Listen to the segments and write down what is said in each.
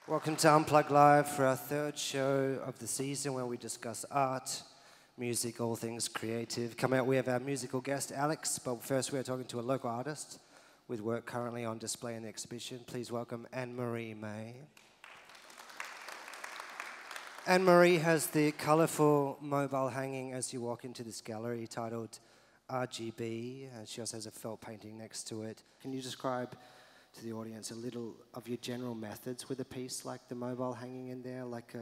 Welcome to Unplugged Live for our third show of the season where we discuss art, music, all things creative. Coming up, we have our musical guest, Alex, but first we are talking to a local artist with work currently on display in the exhibition. Please welcome Anne-Marie May. Anne-Marie has the colourful mobile hanging as you walk into this gallery titled Rgb, and she also has a felt painting next to it. Can you describe to the audience a little of your general methods with a piece like the mobile hanging in there? Like,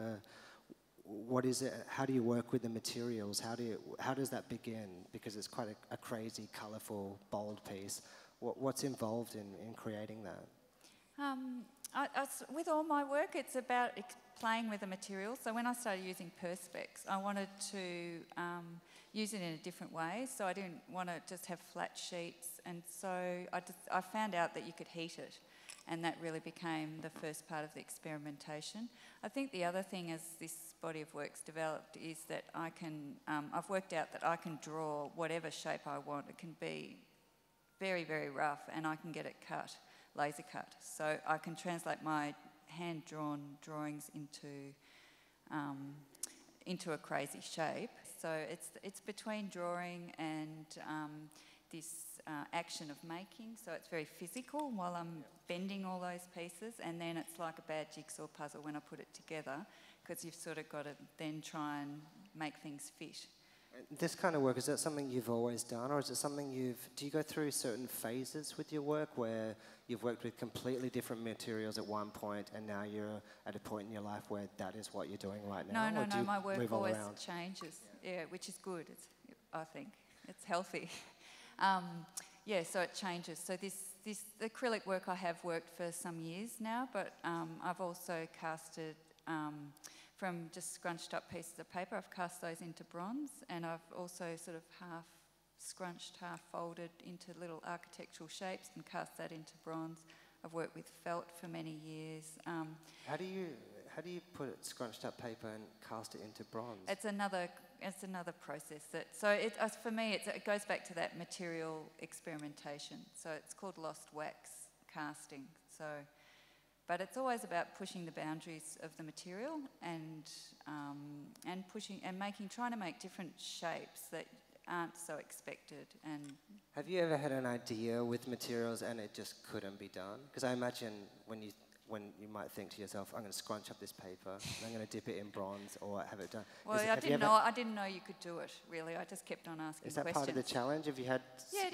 what is it? How do you work with the materials? How does that begin? Because it's quite a crazy, colourful, bold piece. What's involved in creating that? With all my work, it's about playing with the material. So when I started using Perspex, I wanted to use it in a different way. So I didn't want to just have flat sheets. And so I found out that you could heat it. And that really became the first part of the experimentation. I think the other thing as this body of work's developed is that I've worked out that I can draw whatever shape I want. It can be very, very rough, and I can get it cut, laser cut. So I can translate my hand-drawn drawings into a crazy shape. So it's between drawing and this action of making. So it's very physical while I'm bending all those pieces, and then it's like a bad jigsaw puzzle when I put it together, because you've sort of got to then try and make things fit. This kind of work, is that something you've always done, or is it something do you go through certain phases with your work where you've worked with completely different materials at one point and now you're at a point in your life where that is what you're doing right now? No, my work always changes, which is good, I think. It's healthy. So it changes. So this acrylic work I have worked for some years now, but I've also casted from just scrunched up pieces of paper. I've cast those into bronze, and I've also sort of half scrunched, half folded into little architectural shapes and cast that into bronze. I've worked with felt for many years. How do you put scrunched up paper and cast it into bronze? It's another process. For me, it goes back to that material experimentation. So it's called lost wax casting. But it's always about pushing the boundaries of the material and trying to make different shapes that aren't so expected. And have you ever had an idea with materials and it just couldn't be done? Because I imagine when you might think to yourself, I'm going to scrunch up this paper, and I'm going to dip it in bronze or have it done. Well, I didn't know you could do it, really. I just kept on asking questions. Is that part of the challenge? Have you had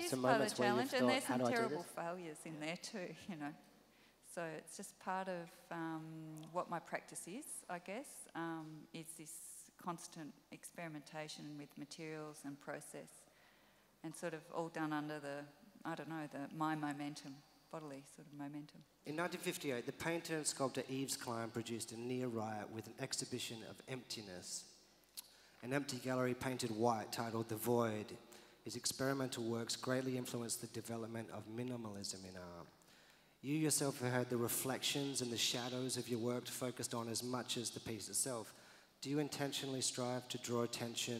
some part moments of the challenge, where you've thought, and there's some how do I do terrible this? failures in there too, you know. So it's just part of what my practice is, I guess, is this constant experimentation with materials and process, and sort of all done under my momentum, bodily sort of momentum. In 1958, the painter and sculptor Yves Klein produced a near riot with an exhibition of emptiness. An empty gallery painted white titled The Void. His experimental works greatly influenced the development of minimalism in art. You yourself have had the reflections and the shadows of your work focused on as much as the piece itself. Do you intentionally strive to draw attention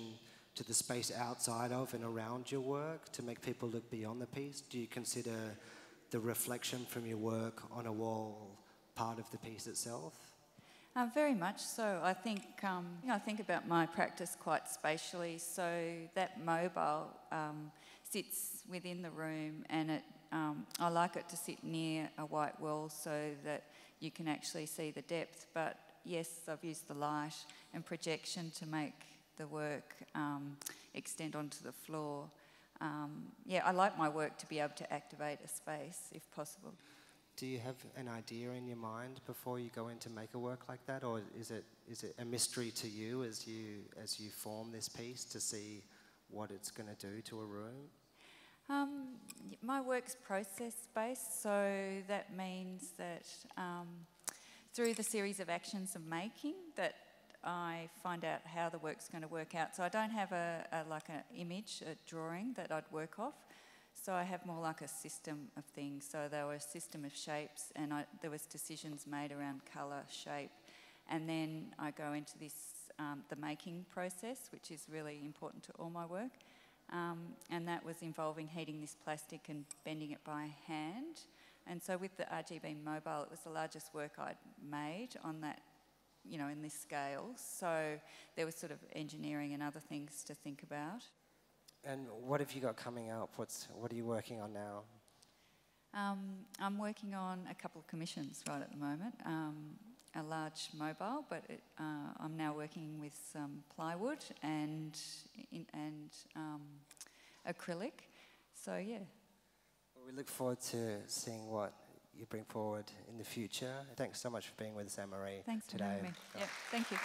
to the space outside of and around your work to make people look beyond the piece? Do you consider the reflection from your work on a wall part of the piece itself? Very much so. I think about my practice quite spatially. So that mobile sits within the room, and I like it to sit near a white wall so that you can actually see the depth. But yes, I've used the light and projection to make the work extend onto the floor. I like my work to be able to activate a space if possible. Do you have an idea in your mind before you go in to make a work like that, or is it a mystery to you as you form this piece to see what it's going to do to a room? My work's process-based, so that means that through the series of actions of making that I find out how the work's going to work out. So I don't have an image, a drawing that I'd work off. So I have more like a system of things. So there were a system of shapes, and there was decisions made around colour, shape, and then I go into this the making process, which is really important to all my work. And that was involving heating this plastic and bending it by hand And so with the Rgb Mobile, it was the largest work I'd made on that, you know, in this scale. So there was sort of engineering and other things to think about. And what have you got coming up? What are you working on now? I'm working on a couple of commissions right at the moment. A large mobile, but I'm now working with some plywood and acrylic. So yeah. Well, we look forward to seeing what you bring forward in the future. Thanks so much for being with us, Anne-Marie, Thanks today. for having me. Yeah, thank you.